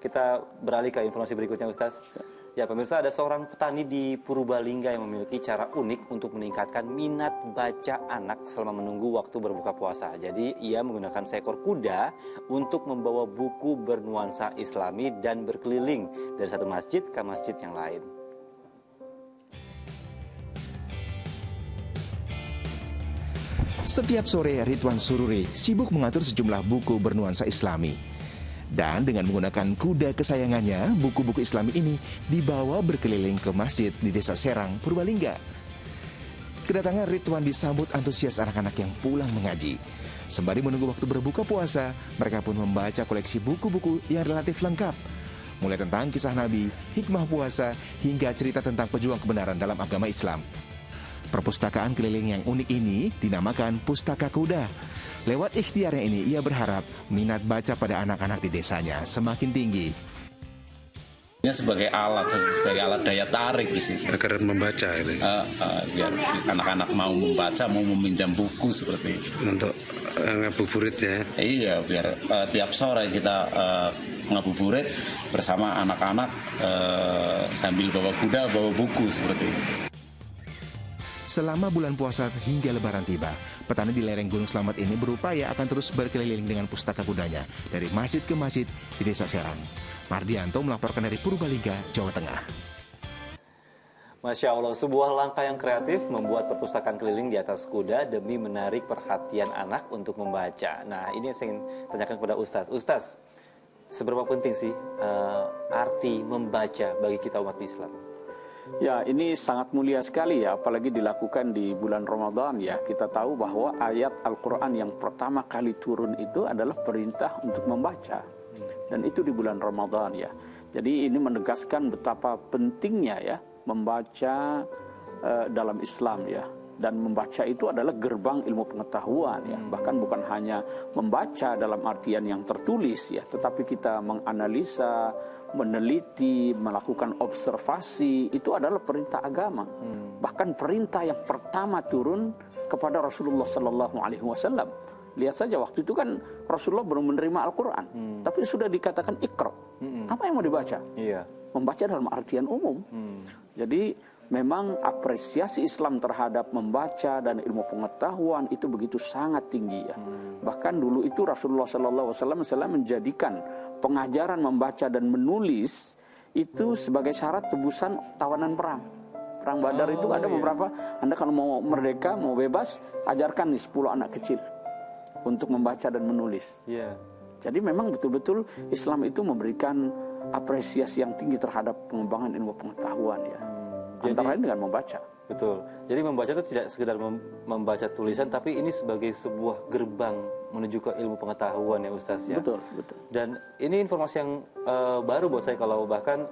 Kita beralih ke informasi berikutnya, Ustaz. Ya, pemirsa, ada seorang petani di Purbalingga yang memiliki cara unik untuk meningkatkan minat baca anak selama menunggu waktu berbuka puasa. Jadi, ia menggunakan seekor kuda untuk membawa buku bernuansa Islami dan berkeliling dari satu masjid ke masjid yang lain. Setiap sore, Ridwan Sururi sibuk mengatur sejumlah buku bernuansa Islami. Dan dengan menggunakan kuda kesayangannya, buku-buku Islami ini dibawa berkeliling ke masjid di Desa Serang, Purbalingga. Kedatangan Ridwan disambut antusias anak-anak yang pulang mengaji. Sembari menunggu waktu berbuka puasa, mereka pun membaca koleksi buku-buku yang relatif lengkap. Mulai tentang kisah Nabi, hikmah puasa, hingga cerita tentang pejuang kebenaran dalam agama Islam. Perpustakaan keliling yang unik ini dinamakan Pustaka Kuda. Lewat ikhtiarnya ini, ia berharap minat baca pada anak-anak di desanya semakin tinggi. Ini sebagai alat daya tarik di sini. Agar membaca itu. Biar anak-anak mau membaca, mau meminjam buku seperti itu. Untuk ngabuburit ya. Iya, biar tiap sore kita ngabuburit bersama anak-anak sambil bawa kuda, bawa buku seperti itu. Selama bulan puasa hingga Lebaran tiba, petani di lereng Gunung Slamet ini berupaya akan terus berkeliling dengan pustaka kudanya dari masjid ke masjid di Desa Serang. Mardianto melaporkan dari Purbalingga, Jawa Tengah. Masya Allah, sebuah langkah yang kreatif membuat perpustakaan keliling di atas kuda demi menarik perhatian anak untuk membaca. Nah, ini yang saya ingin tanyakan kepada Ustaz. Ustaz, seberapa penting sih arti membaca bagi kita umat Islam? Ya, ini sangat mulia sekali ya, apalagi dilakukan di bulan Ramadan ya. Kita tahu bahwa ayat Al-Quran yang pertama kali turun itu adalah perintah untuk membaca. Dan itu di bulan Ramadan ya. Jadi ini menegaskan betapa pentingnya ya membaca dalam Islam ya. Dan membaca itu adalah gerbang ilmu pengetahuan ya. Bahkan bukan hanya membaca dalam artian yang tertulis ya, tetapi kita menganalisa, meneliti, melakukan observasi, itu adalah perintah agama. Bahkan perintah yang pertama turun kepada Rasulullah Sallallahu Alaihi Wasallam. Lihat saja waktu itu kan Rasulullah belum menerima Al-Quran, tapi sudah dikatakan Iqra. Apa yang mau dibaca? Membaca dalam artian umum. Jadi memang apresiasi Islam terhadap membaca dan ilmu pengetahuan itu begitu sangat tinggi ya. Bahkan dulu itu Rasulullah SAW menjadikan pengajaran membaca dan menulis itu sebagai syarat tebusan tawanan perang. Perang Badar itu ada beberapa, Anda kalau mau merdeka, mau bebas, ajarkan nih 10 anak kecil untuk membaca dan menulis. Jadi memang betul-betul Islam itu memberikan apresiasi yang tinggi terhadap pengembangan ilmu pengetahuan ya. Antara lain dengan membaca. Betul. Jadi membaca itu tidak sekedar membaca tulisan, tapi ini sebagai sebuah gerbang menuju ke ilmu pengetahuan ya Ustaz ya. Betul, betul. Dan ini informasi yang baru buat saya, kalau bahkan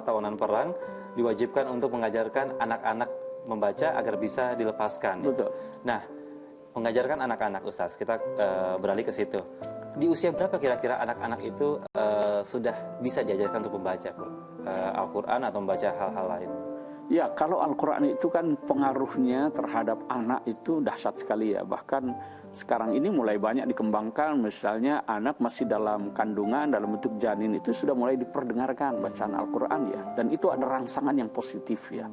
tawanan perang diwajibkan untuk mengajarkan anak-anak membaca agar bisa dilepaskan. Betul. Nah, mengajarkan anak-anak Ustaz, kita beralih ke situ. Di usia berapa kira-kira anak-anak itu sudah bisa diajarkan untuk membaca Al-Quran atau membaca hal-hal lain? Ya, kalau Al-Quran itu kan pengaruhnya terhadap anak itu dahsyat sekali ya. Bahkan sekarang ini mulai banyak dikembangkan. Misalnya anak masih dalam kandungan, dalam bentuk janin itu sudah mulai diperdengarkan bacaan Al-Quran ya. Dan itu ada rangsangan yang positif ya.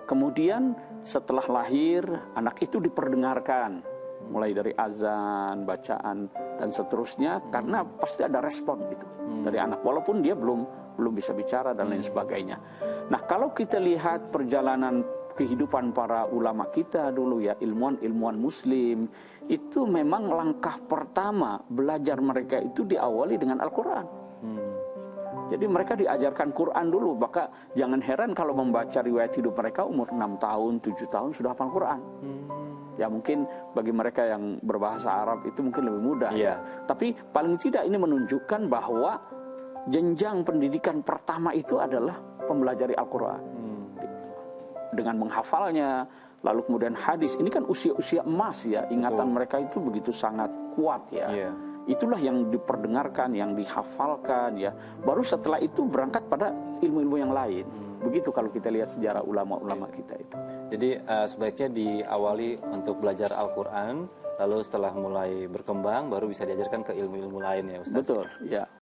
Kemudian setelah lahir, anak itu diperdengarkan. Mulai dari azan, bacaan, dan seterusnya. Karena pasti ada respon gitu dari anak. Walaupun dia belum bisa bicara dan lain sebagainya. Nah, kalau kita lihat perjalanan kehidupan para ulama kita dulu ya, ilmuwan muslim, itu memang langkah pertama belajar mereka itu diawali dengan Al-Quran. Jadi mereka diajarkan Quran dulu. Maka jangan heran kalau membaca riwayat hidup mereka umur 6 tahun, 7 tahun sudah hafal Quran. Ya mungkin bagi mereka yang berbahasa Arab itu mungkin lebih mudah ya. Tapi paling tidak ini menunjukkan bahwa jenjang pendidikan pertama itu adalah mempelajari Al-Quran. Dengan menghafalnya, lalu kemudian hadis. Ini kan usia-usia emas ya. Ingatan mereka itu begitu sangat kuat ya. Itulah yang diperdengarkan, yang dihafalkan ya. Baru setelah itu berangkat pada ilmu-ilmu yang lain. Begitu kalau kita lihat sejarah ulama-ulama kita itu. Jadi sebaiknya diawali untuk belajar Al-Quran, lalu setelah mulai berkembang baru bisa diajarkan ke ilmu-ilmu lain ya Ustaz. Betul, ya.